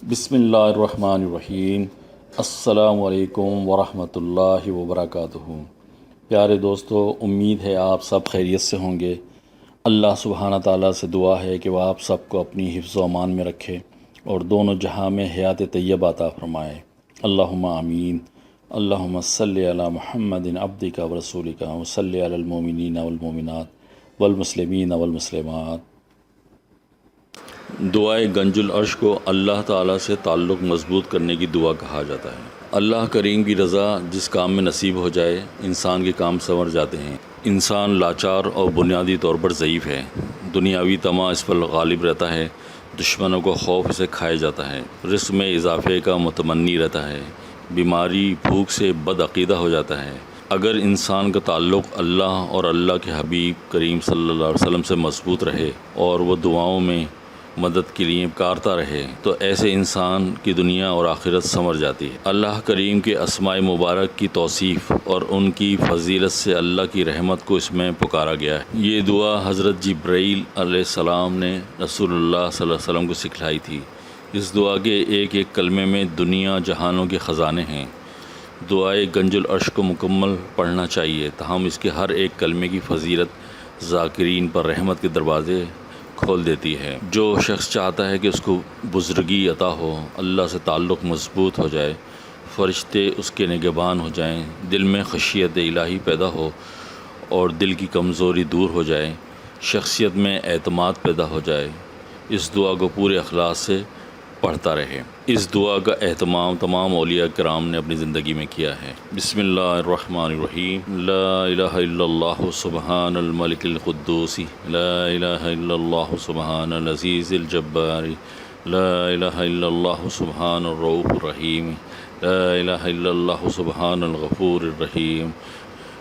بسم اللہ الرحمن الرحیم۔ السلام علیکم ورحمۃ اللہ وبرکاتہ۔ پیارے دوستو، امید ہے آپ سب خیریت سے ہوں گے۔ اللہ سبحانہ تعالیٰ سے دعا ہے کہ وہ آپ سب کو اپنی حفظ و امان میں رکھے اور دونوں جہاں میں حیات طیبہ عطا فرمائے۔ اللہم آمین۔ اللہم صلی علی محمد عبدک و رسولک و صلی علی المؤمنین والمؤمنات والمسلمین والمسلمات۔ دعائے گنجل عرش کو اللہ تعالیٰ سے تعلق مضبوط کرنے کی دعا کہا جاتا ہے۔ اللہ کریم کی رضا جس کام میں نصیب ہو جائے، انسان کے کام سنور جاتے ہیں۔ انسان لاچار اور بنیادی طور پر ضعیف ہے۔ دنیاوی طمع اس پر غالب رہتا ہے، دشمنوں کو خوف اسے کھائے جاتا ہے، رزق میں اضافے کا متمنی رہتا ہے، بیماری بھوک سے بد عقیدہ ہو جاتا ہے۔ اگر انسان کا تعلق اللہ اور اللہ کے حبیب کریم صلی اللہ علیہ وسلم سے مضبوط رہے اور وہ دعاؤں میں مدد کے لیے پکارتا رہے تو ایسے انسان کی دنیا اور آخرت سنور جاتی ہے۔ اللہ کریم کے اسماء مبارک کی توصیف اور ان کی فضیلت سے اللہ کی رحمت کو اس میں پکارا گیا ہے۔ یہ دعا حضرت جبرائیل علیہ السلام نے رسول اللہ صلی اللہ علیہ وسلم کو سکھلائی تھی۔ اس دعا کے ایک ایک کلمے میں دنیا جہانوں کے خزانے ہیں۔ دعائے گنجل عرش کو مکمل پڑھنا چاہیے، تاہم اس کے ہر ایک کلمے کی فضیلت ذاکرین پر رحمت کے دروازے کھول دیتی ہے۔ جو شخص چاہتا ہے کہ اس کو بزرگی عطا ہو، اللہ سے تعلق مضبوط ہو جائے، فرشتے اس کے نگہبان ہو جائیں، دل میں خشیت الہی پیدا ہو اور دل کی کمزوری دور ہو جائے، شخصیت میں اعتماد پیدا ہو جائے، اس دعا کو پورے اخلاص سے پڑھتا رہے۔ اس دعا کا اہتمام تمام اولیاء کرام نے اپنی زندگی میں کیا ہے۔ بسم اللہ الرحمن الرحیم۔ لا الہ الا اللہ سبحان الملک القدوس، لا الہ الا اللہ سبحان العزیز الجبار، لا الہ الا اللہ سبحان الرؤوف الرحیم، لا الہ الا اللہ سبحان الغفور الرحیم،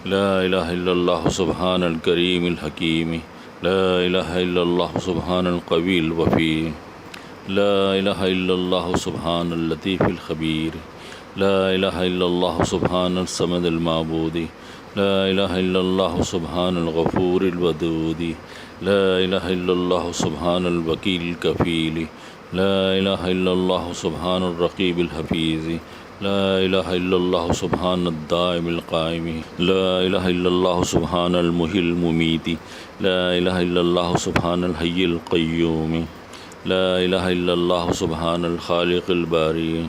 لا الہ الا اللہ سبحان الکریم الحکیم، لا الہ الا اللہ سبحان القوی الوفی، لا الہ الا اللہ سبحان اللطیف الخبیر، لا الہ الا اللہ سبحان الصمد المعبود، لا الہ الا اللہ سبحان الغفور الودود، لا الہ الا اللہ سبحان الوکیل الکفیل، لا الہ الا اللہ سبحان الرقیب الحفیظ، لا الہ الا اللہ سبحان الدائم القائم، لا الہ الا اللہ سبحان المحیی الممیت، لا الہ الا اللہ سبحان الحی القیوم، لا الہ الا اللہ سبحان الخالق الباری،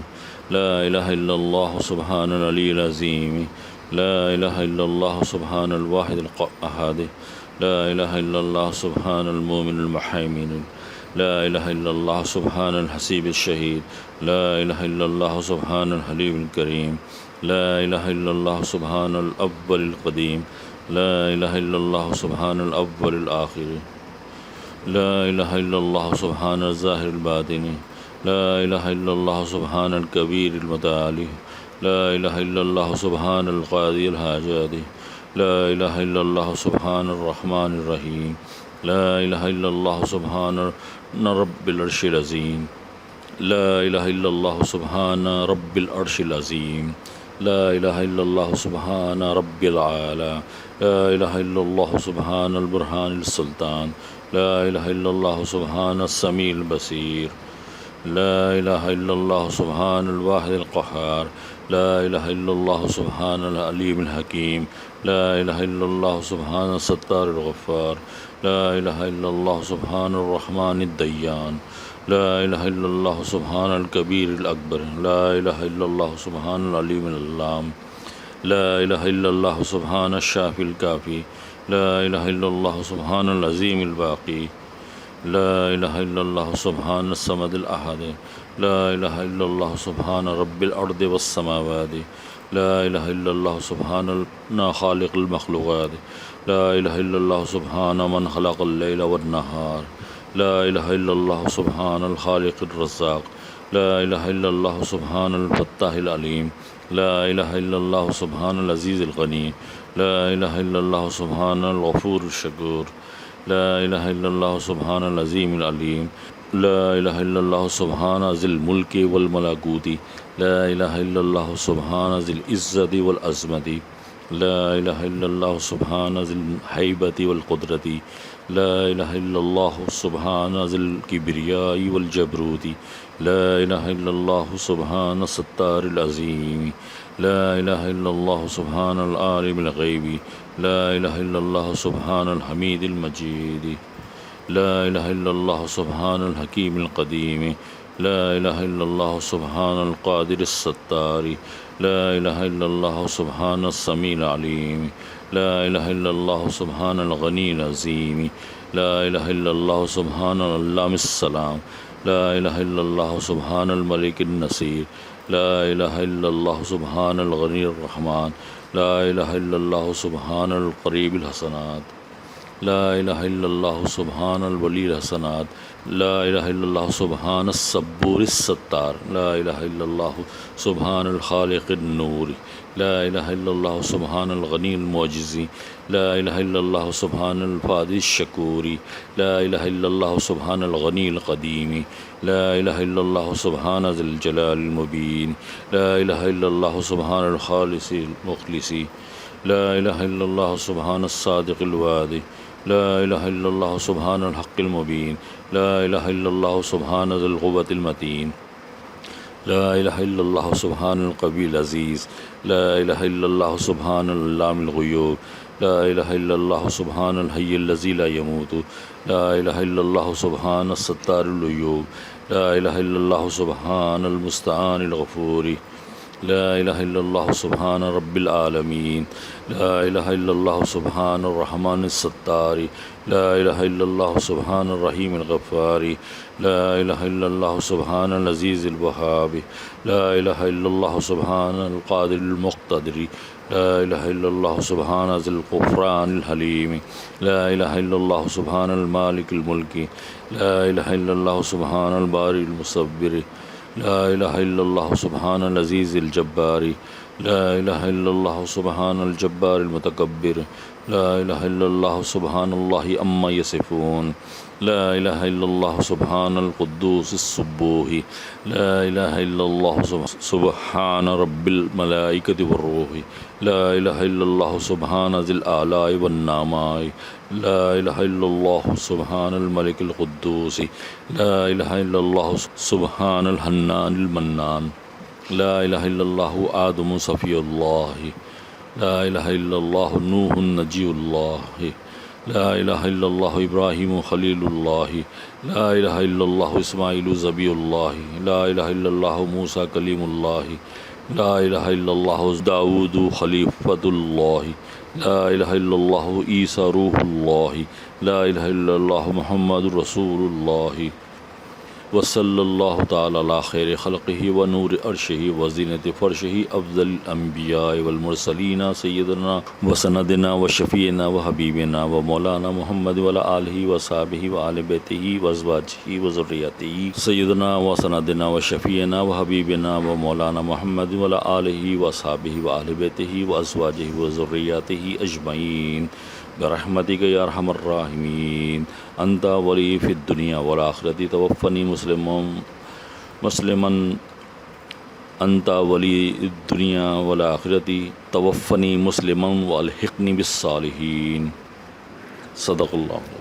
لا الہ الا اللہ سبحان العلی العظیم، لا الہ الا اللہ سبحان الواحد الاحد، لا الہ الا اللہ سبحان المؤمن المحیمن، لا الہ الا اللہ سبحان الحسیب الشہید، لا الہ الا اللہ سبحان الحلیم الکریم، لا الہ الا اللہ سبحان الاول القدیم، لا الہ الا اللہ سبحان الاول الآخر، لا الہ الا اللہ سبحان الظاہر الباطن، لا الہ الا اللہ سبحان الکبیر المتعالی، لا الہ الا اللہ سبحان القاضی الحاجات، لا الہ الا اللہ سبحان الرحمن الرحیم، لا الہ الا اللہ سبحان رب العرش العظیم، لا الہ الا اللہ سبحان رب العرش العظیم، لا الہ الا اللہ سبحان رب العالی، لا الہ الا اللہ سبحان البرہان السلطان، لا الہ الا اللہ سبحان السمیع البصیر، لا الہ الا اللہ سبحان الواحد القہار، لا الہ الا اللہ سبحان العلیم الحکیم، لا الہ الا اللہ سبحان الستار الغفار، لا الہ الا اللہ سبحان الرحمن الدیان، لا الہ الا اللہ سبحان الکبیر الاکبر، لا الہ الا اللہ سبحان العلیم العلام، لا الہ الا اللہ سبحان الشافی الکافی، لا الہ الا اللہ سبحان العظیم الباقی، لا الہ الا اللہ سبحان الصمد الاحد، لا الہ الا اللہ سبحان رب الارض والسماوات، لا الہ الا اللہ سبحان خالق المخلوقات، لا الہ الا اللہ سبحان من خلق اللیل والنہار، لا الہ الا اللہ سبحان الخالق الرزاق، لا الہ الا اللہ سبحان الفتاح العلیم، لا الہ الا اللہ سبحان العزیز الغنی، لا الہ الا اللہ سبحان الغفور الشکور، لا الہ الا اللہ سبحان العظیم العلیم، لا الہ الا اللہ سبحان ذی الملک والملکوت، لا الہ الا اللہ سبحان ذی العزت والعظمت، لا الہ الا اللہ سبحان ذی الہیبۃ والقدرۃ، لا الہ الا اللہ سبحان ذی الکبریاء والجبروت، لا الہ الا اللہ سبحان الستار العظیم، لا الہ الا اللہ سبحان العالم الغیب، لا الہ الا اللہ سبحان الحمید المجید، لا الہ الا اللہ سبحان الحکیم القدیم، لا الہ الا اللہ سبحان القادر الستار، لا الہ الا اللہ سبحان السمیع العلیم، لا الہ الا اللہ سبحان الغنی العظیم، لا الہ الا اللہ سبحان العلام السلام، لا الہ الا اللہ سبحان الملک النصیر، لا الہ الا اللہ سبحان الغنی الرحمن، لا الہ الا اللہ سبحان القریب الحسنات، لا الہ الا اللہ سبحان الولی الحسنات، لا الہ الا اللہ سبحان الصبور الستار، لا الہ الا اللہ سبحان الخالق النور، لا الہ الا اللہ سبحان الغنی المعجز، لا الہ الا اللہ سبحان الفادی الشکور، لا الہ الا اللہ سبحان الغنی القدیم، لا الہ الا اللہ سبحان ذی الجلال المبین، لا الہ الا اللہ سبحان الخالص المخلص، لا الہ الا اللہ سبحان الصادق الوعد، لا الہ الا اللہ سبحان الحق المبین، لا الہ الا اللہ سبحان ذی القوة المتین، لا الہ الا اللہ سبحان القوی العزیز، لا الہ الا اللہ سبحان علام الغیوب، لا الہ الا اللہ سبحان الحی الذی لا یموت، لا الہ الا اللہ سبحان الستار العیوب، لا الہ الا اللہ سبحان المستعان الغفور، لا الہ الا اللہ سبحان رب العالمین، لا الہ الا اللہ سبحان الرحمن الستار، لا الہ الا اللہ سبحان الرحیم الغفار، لا الہ الا اللہ سبحان العزیز الوہاب، لا الہ الا اللہ سبحان القادر المقتدر، لا الہ الا اللہ سبحان ذی الغفران الحلیم، لا الہ الا اللہ سبحان المالک الملک، لا الہ الا اللہ سبحان الباری المصور، لا الہ الا اللہ سبحان العزیز الجبار، لا الہ الا اللہ سبحان الجبار المتکبر، لا الہ الا اللہ سبحان اللہ عما یصفون، لا الہ الا اللہ سبحان القدوس السبوح، لا الہ الا اللہ سبحان رب الملائکۃ والروح، لا الہ الا اللہ سبحان ذی الآلاء والنعماء، لا الہ الا اللہ سبحان الملک القدوس، لا الہ الا اللہ سبحان الحنان المنان، لا الہ الا اللہ آدم صفی اللہ، لا الہ الا اللہ نوح نجی اللہ، لا الہ الا اللہ ابراہیم خلیل اللہ، لا الہ الا اللہ اسماعیل ذبیح اللہ، لا الہ الا اللہ موسیٰ کلیم اللہ، لا الہ الا اللہ داؤد خلیفۃ اللہ، لا الہ الا اللہ عیسیٰ روح اللہ، لا الہ الا اللہ محمد رسول اللہ، وصلی اللہ تعالی علی خیر خلقہ و نور عرشہ و زینت فرشہ افضل الانبیاء والمرسلین سیدنا و سندنا و شفیعنا و حبیبنا و مولانا محمد و علی آلہ و صحبہ و آل بیتہ و ازواجہ و ذریتہ سیدنا و سندنا و شفیعنا و حبیبنا و مولانا محمد و علی آلہ و صحبہ و آل بیتہ و ازواجہ و ذریتہ اجمعین برحمتک یا ارحم الراحمین، انت ولی فی الدنیا والآخرۃ توفنی مسلما، انت ولی الدنیا والآخرۃ توفنی مسلما والحقنی بالصالحین، صدق اللہ۔